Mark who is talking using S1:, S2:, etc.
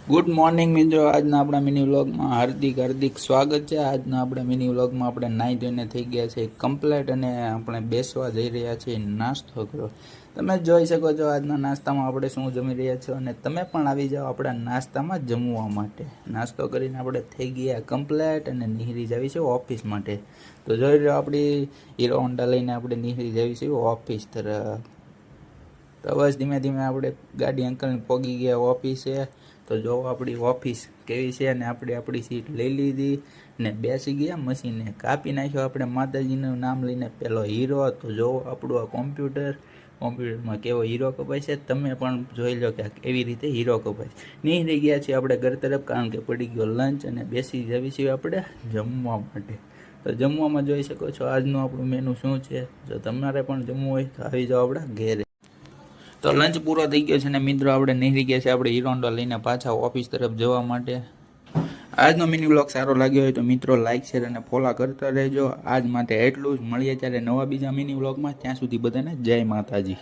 S1: Good morning મિત્રો, આજના આપણા મિની વ્લોગમાં હાર્દિક સ્વાગત છે। આજના આપણા મિની વ્લોગમાં આપણે નાહી ધોઈને થઈ ગયા છે કમ્પ્લેટ અને આપણે બેસવા જઈ રહ્યા છીએ નાસ્તો કરો। તમે જોઈ શકો છો આજના નાસ્તામાં આપણે શું જમી રહ્યા છો અને તમે પણ આવી જાઓ આપણા નાસ્તામાં જમવા માટે। નાસ્તો કરીને આપણે થઈ ગયા કમ્પ્લેટ અને નીકળી જવી છે ઓફિસ માટે। તો જોઈ રહ્યો આપણી હીરો હોન્ડા લઈને આપણે નીકળી જવી છે ઓફિસ તરફ। તો બસ ધીમે ધીમે આપણે ગાડી અંકલને પહોંચી ગયા ઓફિસે। તો જો આપણી ઓફિસ કેવી છે અને આપણે આપણી સીટ લઈ લીધી ને બેસી ગયા મશીને કાપી નાખ્યો આપણે માતાજીનું નામ લઈને પેલો હીરો। તો જો આપણું આ કોમ્પ્યુટરમાં કેવો હીરો કપાય છે, તમે પણ જોઈ લો કે કેવી રીતે હીરો કપાય। નીકળી ગયા છીએ આપણે ઘર તરફ, કારણ કે પડી ગયો લંચ અને બેસી જવી છીએ આપણે જમવા માટે। તો જમવામાં જોઈ શકો છો આજનું આપણું મેનુ શું છે। જો તમારે પણ જમવું હોય તો આવી જાઓ આપણા ઘેરે। તો લંચ પૂરો થઈ ગયો છે ને મિત્રો આપણે નીકળી ગયા છે આપણે હીરો હોન્ડા લઈને પાછા ઓફિસ તરફ જવા માટે। આજનો મિની વ્લોગ સારો લાગ્યો હોય તો મિત્રો લાઈક શેર અને ફોલો કરતા રહેજો। આજ માટે એટલું જ, મળીએ ત્યારે નવા બીજા મિની વ્લોગમાં। ત્યાં સુધી બધાને જય માતાજી।